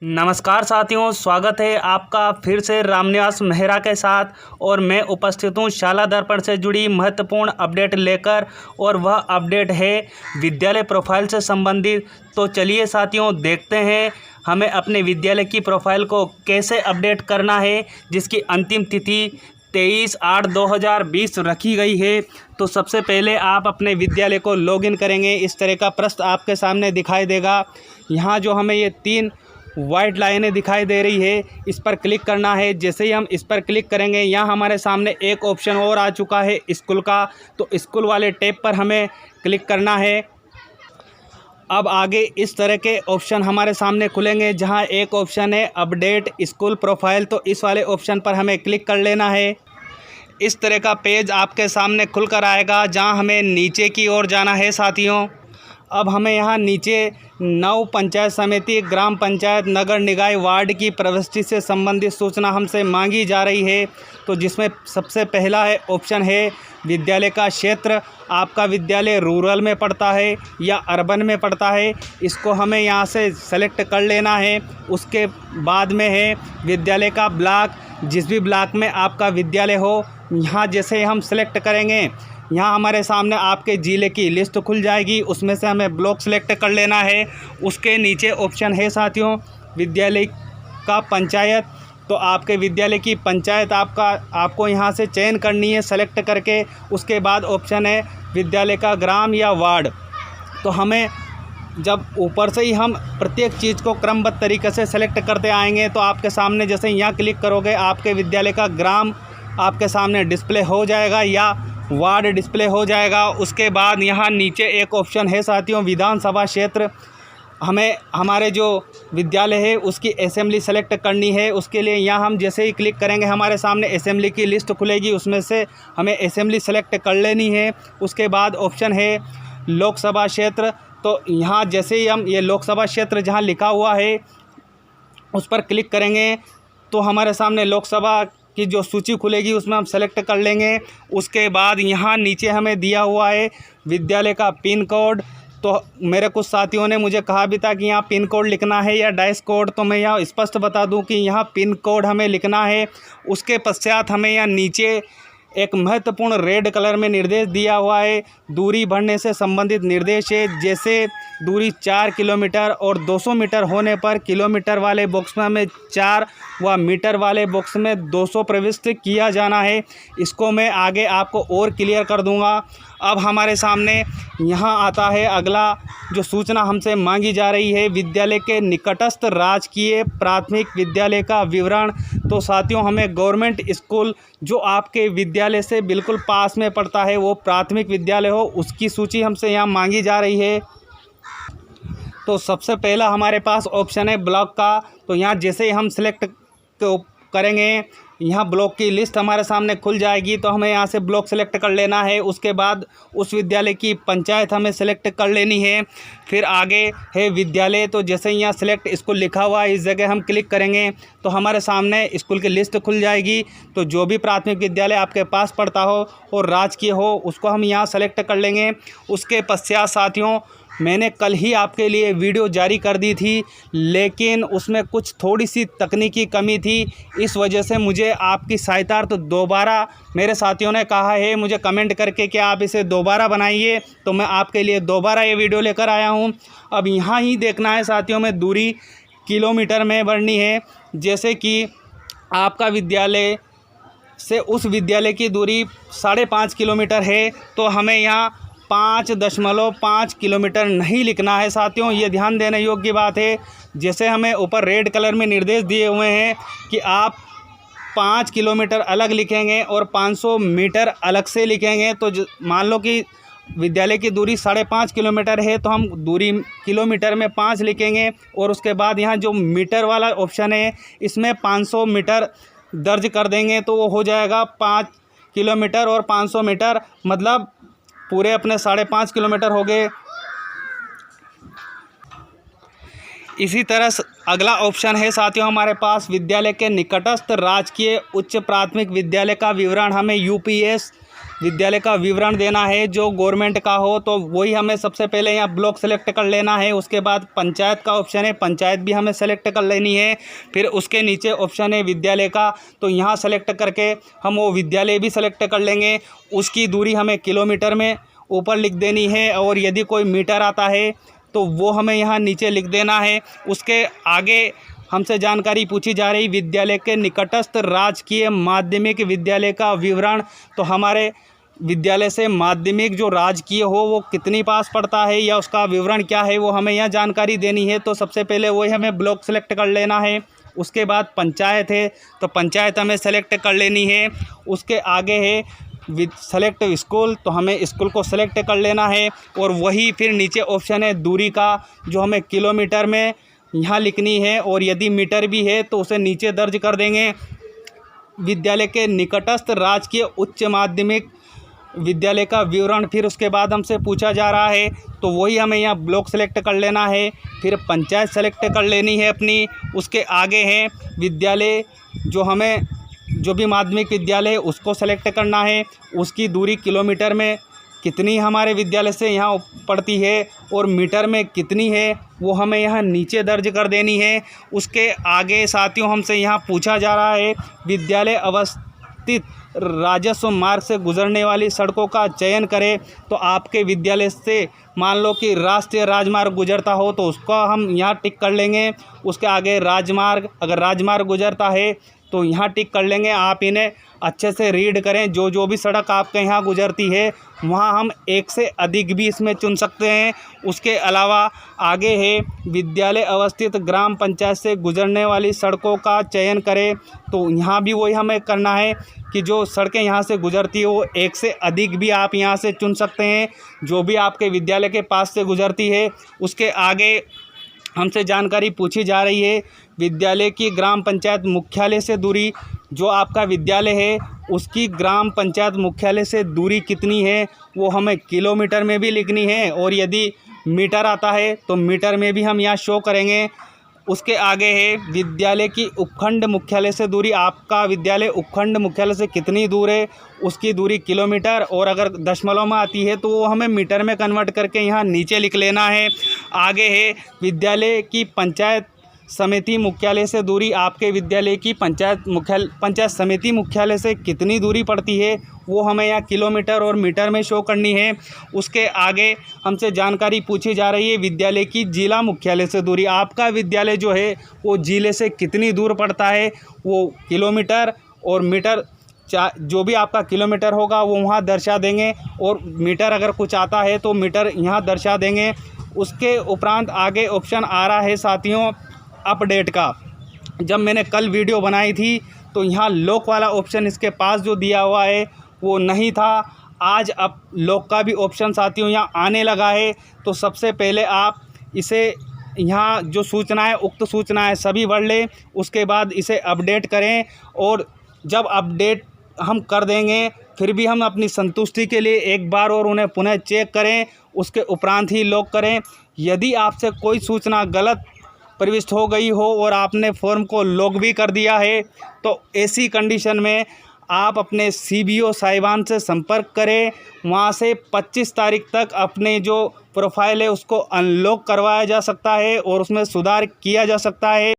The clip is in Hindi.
नमस्कार साथियों, स्वागत है आपका फिर से रामनिवास मेहरा के साथ। और मैं उपस्थित हूँ शाला दर्पण से जुड़ी महत्वपूर्ण अपडेट लेकर, और वह अपडेट है विद्यालय प्रोफाइल से संबंधित। तो चलिए साथियों, देखते हैं हमें अपने विद्यालय की प्रोफाइल को कैसे अपडेट करना है, जिसकी अंतिम तिथि 23/8/2020 रखी गई है। तो सबसे पहले आप अपने विद्यालय को लॉगिन करेंगे। इस तरह का पृष्ठ आपके सामने दिखाई देगा। यहाँ जो हमें ये 3 वाइट लाइनें दिखाई दे रही है, इस पर क्लिक करना है। जैसे ही हम इस पर क्लिक करेंगे, यहाँ हमारे सामने एक ऑप्शन और आ चुका है स्कूल का। तो स्कूल वाले टैब पर हमें क्लिक करना है। अब आगे इस तरह के ऑप्शन हमारे सामने खुलेंगे, जहाँ एक ऑप्शन है अपडेट स्कूल प्रोफाइल। तो इस वाले ऑप्शन पर हमें क्लिक कर लेना है। इस तरह का पेज आपके सामने खुल कर आएगा, जहाँ हमें नीचे की ओर जाना है साथियों। अब हमें यहाँ नीचे 9 पंचायत समिति, ग्राम पंचायत, नगर निकाय, वार्ड की प्रविष्टि से संबंधित सूचना हमसे मांगी जा रही है। तो जिसमें सबसे पहला है ऑप्शन है विद्यालय का क्षेत्र। आपका विद्यालय रूरल में पड़ता है या अर्बन में पड़ता है, इसको हमें यहाँ से सेलेक्ट कर लेना है। उसके बाद में है विद्यालय का ब्लॉक। जिस भी ब्लॉक में आपका विद्यालय हो, यहाँ जैसे हम सेलेक्ट करेंगे, यहाँ हमारे सामने आपके ज़िले की लिस्ट खुल जाएगी। उसमें से हमें ब्लॉक सेलेक्ट कर लेना है। उसके नीचे ऑप्शन है साथियों विद्यालय का पंचायत। तो आपके विद्यालय की पंचायत आपको यहाँ से चयन करनी है सेलेक्ट करके। उसके बाद ऑप्शन है विद्यालय का ग्राम या वार्ड। तो हमें जब ऊपर से ही हम प्रत्येक चीज़ को क्रमबद्ध तरीके से सेलेक्ट करते आएंगे, तो आपके सामने जैसे यहाँ क्लिक करोगे, आपके विद्यालय का ग्राम आपके सामने डिस्प्ले हो जाएगा या वार्ड डिस्प्ले हो जाएगा। उसके बाद यहाँ नीचे एक ऑप्शन है साथियों विधानसभा क्षेत्र। हमें हमारे जो विद्यालय है उसकी असेंबली सेलेक्ट करनी है। उसके लिए यहाँ हम जैसे ही क्लिक करेंगे, हमारे सामने असेंबली की लिस्ट खुलेगी। उसमें से हमें असेंबली सेलेक्ट कर लेनी है। उसके बाद ऑप्शन है लोकसभा क्षेत्र। तो यहाँ जैसे ही हम ये लोकसभा क्षेत्र जहाँ लिखा हुआ है उस पर क्लिक करेंगे, तो हमारे सामने लोकसभा की जो सूची खुलेगी, उसमें हम सेलेक्ट कर लेंगे। उसके बाद यहाँ नीचे हमें दिया हुआ है विद्यालय का पिन कोड। तो मेरे कुछ साथियों ने मुझे कहा भी था कि यहाँ पिन कोड लिखना है या डैश कोड। तो मैं यहाँ स्पष्ट बता दूं कि यहाँ पिन कोड हमें लिखना है। उसके पश्चात हमें यहाँ नीचे एक महत्वपूर्ण रेड कलर में निर्देश दिया हुआ है, दूरी बढ़ने से संबंधित निर्देश है। जैसे दूरी 4 किलोमीटर और 200 मीटर होने पर किलोमीटर वाले बॉक्स में हमें 4 व मीटर वाले बॉक्स में 200 प्रविष्ट किया जाना है। इसको मैं आगे आपको और क्लियर कर दूंगा। अब हमारे सामने यहाँ आता है अगला जो सूचना हमसे मांगी जा रही है, विद्यालय के निकटस्थ राजकीय प्राथमिक विद्यालय का विवरण। तो साथियों, हमें गवर्नमेंट स्कूल जो आपके विद्यालय से बिल्कुल पास में पड़ता है, वो प्राथमिक विद्यालय हो, उसकी सूची हमसे यहाँ मांगी जा रही है। तो सबसे पहला हमारे पास ऑप्शन है ब्लॉक का। तो यहाँ जैसे ही हम सिलेक्ट करेंगे, यहाँ ब्लॉक की लिस्ट हमारे सामने खुल जाएगी। तो हमें यहाँ से ब्लॉक सेलेक्ट कर लेना है। उसके बाद उस विद्यालय की पंचायत हमें सेलेक्ट कर लेनी है। फिर आगे है विद्यालय। तो जैसे ही यहाँ सेलेक्ट स्कूल लिखा हुआ है, इस जगह हम क्लिक करेंगे तो हमारे सामने स्कूल की लिस्ट खुल जाएगी। तो जो भी प्राथमिक विद्यालय आपके पास पड़ता हो और राजकीय हो, उसको हम यहाँ सेलेक्ट कर लेंगे। उसके पश्चात साथियों, मैंने कल ही आपके लिए वीडियो जारी कर दी थी, लेकिन उसमें कुछ थोड़ी सी तकनीकी कमी थी। इस वजह से मुझे आपकी सहायता तो दोबारा मेरे साथियों ने कहा है मुझे कमेंट करके कि आप इसे दोबारा बनाइए। तो मैं आपके लिए दोबारा ये वीडियो लेकर आया हूँ। अब यहाँ ही देखना है साथियों, में दूरी किलोमीटर में बढ़नी है। जैसे कि आपका विद्यालय से उस विद्यालय की दूरी 5.5 किलोमीटर है, तो हमें यहाँ 5.5 किलोमीटर नहीं लिखना है साथियों। ये ध्यान देने योग्य बात है। जैसे हमें ऊपर रेड कलर में निर्देश दिए हुए हैं कि आप 5 किलोमीटर अलग लिखेंगे और 500 मीटर अलग से लिखेंगे। तो मान लो कि विद्यालय की दूरी 5.5 किलोमीटर है, तो हम दूरी किलोमीटर में 5 लिखेंगे। और उसके बाद यहाँ जो मीटर वाला ऑप्शन है, इसमें 500 मीटर दर्ज कर देंगे। तो वो हो जाएगा 5 किलोमीटर और 500 मीटर, मतलब पूरे अपने 5.5 किलोमीटर हो गए। इसी तरह अगला ऑप्शन है साथियों हमारे पास विद्यालय के निकटस्थ राजकीय उच्च प्राथमिक विद्यालय का विवरण। हमें यूपीएस विद्यालय का विवरण देना है जो गवर्नमेंट का हो, तो वही हमें सबसे पहले यहाँ ब्लॉक सेलेक्ट कर लेना है। उसके बाद पंचायत का ऑप्शन है, पंचायत भी हमें सेलेक्ट कर लेनी है। फिर उसके नीचे ऑप्शन है विद्यालय का, तो यहाँ सेलेक्ट करके हम वो विद्यालय भी सेलेक्ट कर लेंगे। उसकी दूरी हमें किलोमीटर में ऊपर लिख देनी है, और यदि कोई मीटर आता है तो वो हमें यहाँ नीचे लिख देना है। उसके आगे हमसे जानकारी पूछी जा रही विद्यालय के निकटस्थ राजकीय माध्यमिक विद्यालय का विवरण, तो हमारे विद्यालय से माध्यमिक जो राजकीय हो वो कितनी पास पड़ता है या उसका विवरण क्या है वो हमें यहाँ जानकारी देनी है। तो सबसे पहले वही हमें ब्लॉक सेलेक्ट कर लेना है। उसके बाद पंचायत है, तो पंचायत हमें सेलेक्ट कर लेनी है। उसके आगे है सेलेक्ट स्कूल, तो हमें स्कूल को सेलेक्ट कर लेना है। और वही फिर नीचे ऑप्शन है दूरी का, जो हमें किलोमीटर में यहाँ लिखनी है, और यदि मीटर भी है तो उसे नीचे दर्ज कर देंगे। विद्यालय के निकटस्थ राजकीय उच्च माध्यमिक विद्यालय का विवरण फिर उसके बाद हमसे पूछा जा रहा है, तो वही हमें यहाँ ब्लॉक सेलेक्ट कर लेना है। फिर पंचायत सेलेक्ट कर लेनी है अपनी। उसके आगे है विद्यालय, जो भी माध्यमिक विद्यालय है उसको सेलेक्ट करना है। उसकी दूरी किलोमीटर में कितनी हमारे विद्यालय से यहाँ पड़ती है और मीटर में कितनी है वो हमें यहाँ नीचे दर्ज कर देनी है। उसके आगे साथियों हमसे यहाँ पूछा जा रहा है विद्यालय अवस्थित राजस्व मार्ग से गुजरने वाली सड़कों का चयन करें। तो आपके विद्यालय से मान लो कि राष्ट्रीय राजमार्ग गुजरता हो तो उसको हम यहाँ टिक कर लेंगे। उसके आगे राजमार्ग, अगर राजमार्ग गुजरता है तो यहाँ टिक कर लेंगे। आप इन्हें अच्छे से रीड करें, जो भी सड़क आपके यहाँ गुजरती है वहाँ हम एक से अधिक भी इसमें चुन सकते हैं। उसके अलावा आगे है विद्यालय अवस्थित ग्राम पंचायत से गुजरने वाली सड़कों का चयन करें, तो यहाँ भी वही हमें करना है कि जो सड़कें यहाँ से गुजरती हो एक से अधिक भी आप यहाँ से चुन सकते हैं, जो भी आपके विद्यालय के पास से गुजरती है। उसके आगे हमसे जानकारी पूछी जा रही है विद्यालय की ग्राम पंचायत मुख्यालय से दूरी, जो आपका विद्यालय है उसकी ग्राम पंचायत मुख्यालय से दूरी कितनी है वो हमें किलोमीटर में भी लिखनी है, और यदि मीटर आता है तो मीटर में भी हम यहाँ शो करेंगे। उसके आगे है विद्यालय की उपखंड मुख्यालय से दूरी, आपका विद्यालय उपखंड मुख्यालय से कितनी दूर है उसकी दूरी किलोमीटर, और अगर दशमलव में आती है तो वो हमें मीटर में कन्वर्ट करके यहाँ नीचे लिख लेना है। आगे है विद्यालय की पंचायत समिति मुख्यालय से दूरी, आपके विद्यालय की पंचायत समिति मुख्यालय से कितनी दूरी पड़ती है वो हमें यहाँ किलोमीटर और मीटर में शो करनी है। उसके आगे हमसे जानकारी पूछी जा रही है विद्यालय की जिला मुख्यालय से दूरी, आपका विद्यालय जो है वो जिले से कितनी दूर पड़ता है वो किलोमीटर और मीटर, जो भी आपका किलोमीटर होगा वो वहाँ दर्शा देंगे, और मीटर अगर कुछ आता है तो मीटर यहाँ दर्शा देंगे। उसके उपरांत आगे ऑप्शन आ रहा है साथियों अपडेट का। जब मैंने कल वीडियो बनाई थी तो यहाँ लॉक वाला ऑप्शन इसके पास जो दिया हुआ है वो नहीं था। आज अब लॉक का भी ऑप्शन साथियों यहाँ आने लगा है, तो सबसे पहले आप इसे यहाँ जो सूचना है उक्त सूचनाएं सभी भर लें। उसके बाद इसे अपडेट करें, और जब अपडेट हम कर देंगे फिर भी हम अपनी संतुष्टि के लिए एक बार और उन्हें पुनः चेक करें, उसके उपरांत ही लॉक करें। यदि आपसे कोई सूचना गलत प्रविष्ट हो गई हो और आपने फॉर्म को लॉक भी कर दिया है तो ऐसी कंडीशन में आप अपने CBO साहिबान से संपर्क करें। वहाँ से 25 तारीख तक अपने जो प्रोफाइल है उसको अनलॉक करवाया जा सकता है और उसमें सुधार किया जा सकता है।